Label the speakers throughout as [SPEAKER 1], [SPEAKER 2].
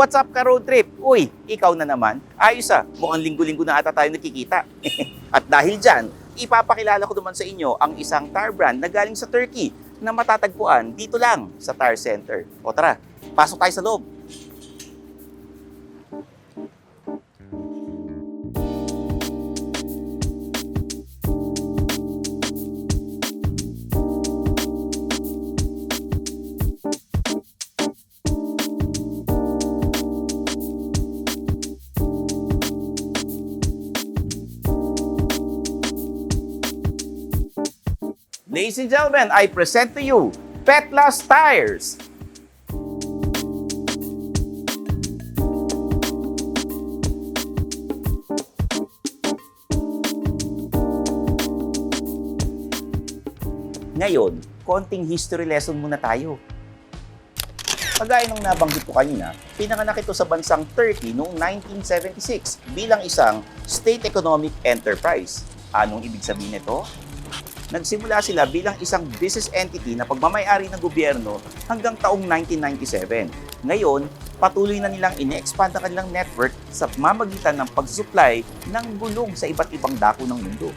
[SPEAKER 1] What's up ka road trip? Uy, ikaw na naman. Ayos mukhang linggo-linggo na ata tayo nakikita. At dahil dyan, ipapakilala ko naman sa inyo ang isang tire brand na galing sa Turkey na matatagpuan dito lang sa Tire Center. O tara, pasok tayo sa loob. Ladies and gentlemen, I present to you Petlas Tires. Ngayon, konting history lesson muna tayo. Kagaya ng nabanggit ko kanina, pinanganak ito sa bansang Turkey noong 1976 bilang isang state economic enterprise. Anong ibig sabihin nito? Nagsimula sila bilang isang business entity na pagmamay-ari ng gobyerno hanggang taong 1997. Ngayon, patuloy na nilang ine-expand ang kanilang network sa pamamagitan ng pagsupply ng gulong sa iba't ibang dako ng mundo.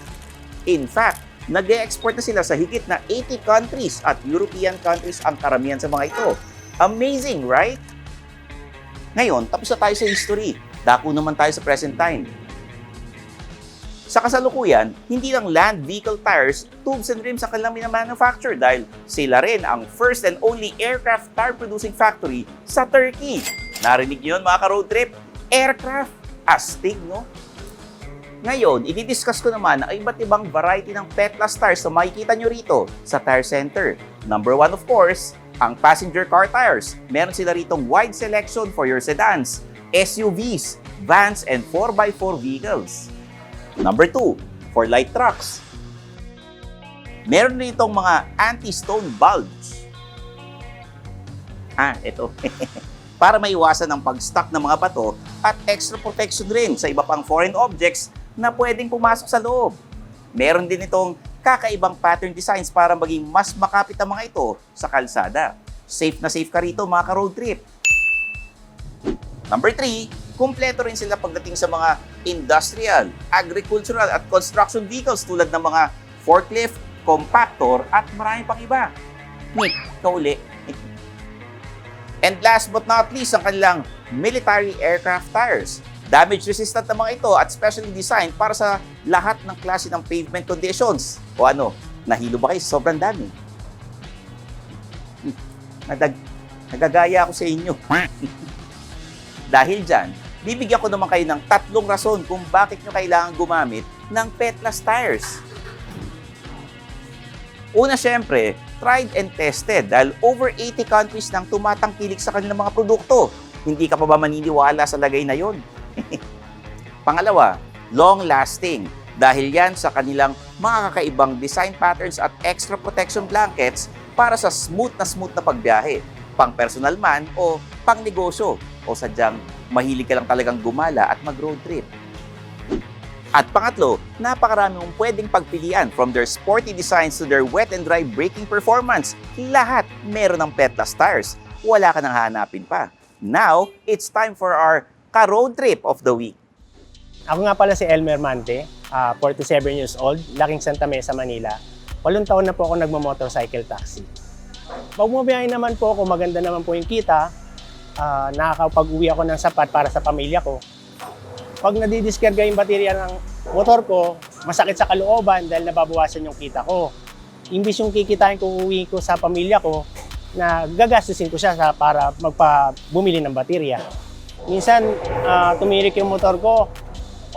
[SPEAKER 1] In fact, nag-e-export na sila sa higit na 80 countries at European countries ang karamihan sa mga ito. Amazing, right? Ngayon, tapos na tayo sa history. Dako naman tayo sa present time. Sa kasalukuyan, hindi lang land vehicle tires, tubes and rims ang kanilang minamanufacture dahil sila rin ang first and only aircraft tire producing factory sa Turkey. Narinig niyo yun mga ka-road trip? Aircraft! Astig, no? Ngayon, i-discuss ko naman ang iba't ibang variety ng Petlas tires na makikita nyo rito sa Tire Center. Number 1 of course, ang passenger car tires. Meron sila ritong wide selection for your sedans, SUVs, vans, and 4x4 vehicles. Number 2, for light trucks. Meron din itong mga anti-stone bulbs. Ito. Para maiwasan ang pag-stuck ng mga bato at extra protection rin sa iba pang foreign objects na pwedeng pumasok sa loob. Meron din itong kakaibang pattern designs para maging mas makapit ang mga ito sa kalsada. Safe na safe ka rito mga ka-road trip. Number 3, kumpleto rin sila pagdating sa mga industrial, agricultural at construction vehicles tulad ng mga forklift, compactor at marami pang iba. Nick, kauli. And last but not least, ang kanilang military aircraft tires. Damage resistant na mga ito at specially designed para sa lahat ng klase ng pavement conditions. O ano, nahilo ba kayo? Sobrang dami. Nagagaya ako sa inyo. Dahil dyan, bibigyan ko naman kayo ng 3 rason kung bakit nyo kailangan gumamit ng Petlas tires. Una, syempre, tried and tested dahil over 80 countries nang tumatangkilik sa kanilang mga produkto. Hindi ka pa ba maniniwala sa lagay na yon? Pangalawa, long-lasting dahil yan sa kanilang mga kakaibang design patterns at extra protection blankets para sa smooth na pagbiyahe, pang personal man o pang negosyo o sadyang mahilig ka lang talagang gumala at mag-road trip. At pangatlo, napakarami mong pwedeng pagpilian from their sporty designs to their wet and dry braking performance. Lahat meron ng Petlas tires. Wala ka nang hahanapin pa. Now, it's time for our ka-road trip of the week.
[SPEAKER 2] Ako nga pala si Elmer Mante, 47 years old, laking Santa Mesa, Manila. 8 taon na po ako nagmo-motorcycle taxi. Pag bumabiyahe naman po ako, maganda naman po yung kita. Nakakapag-uwi ako ng sapat para sa pamilya ko. Pag nadidiskarga yung baterya ng motor ko, masakit sa kalooban dahil nababawasan yung kita ko. Imbis yung kikitain ko, uwi ko sa pamilya ko, na gagastusin ko siya para bumili ng baterya. Minsan, tumirik yung motor ko,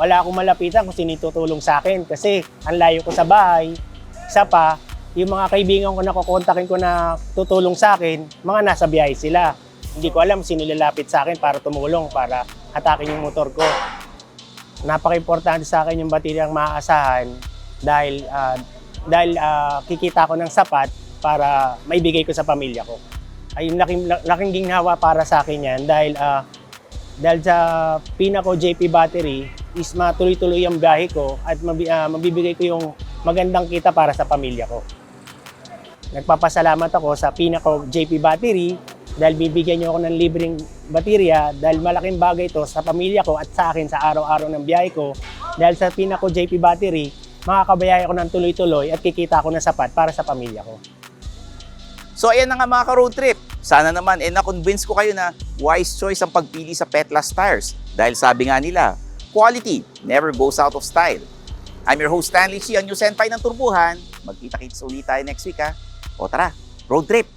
[SPEAKER 2] wala akong malapitan kung sino tutulong sa akin kasi ang layo ko sa bahay. Isa pa, yung mga kaibigan ko na kukontakin ko na tutulong sa akin, mga nasa biyahe sila. Hindi ko alam sino lalapit sa akin para tumulong, para hatakin yung motor ko. Napaka-importante sa akin yung bateryang maaasahan dahil kikita ko ng sapat para maibigay ko sa pamilya ko. Ay laking ginhawa para sa akin yan dahil sa Pinaco JP battery is matuloy-tuloy ang biyahe ko at mabibigay ko yung magandang kita para sa pamilya ko. Nagpapasalamat ako sa Pinaco JP battery dahil bibigyan niyo ako ng libreng baterya dahil malaking bagay ito sa pamilya ko at sa akin sa araw-araw ng biyahe ko. Dahil sa Pinako JP Battery, makakabayay ako ng tuloy-tuloy at kikita ako ng sapat para sa pamilya ko.
[SPEAKER 1] So ayan na nga mga ka-road trip. Sana naman na-convince ko kayo na wise choice ang pagpili sa Petlas Tires. Dahil sabi nga nila, quality never goes out of style. I'm your host Stanley Chi, ang new senpai ng Turbuhan. Magkita-kits ulit tayo next week ha. O tara, road trip!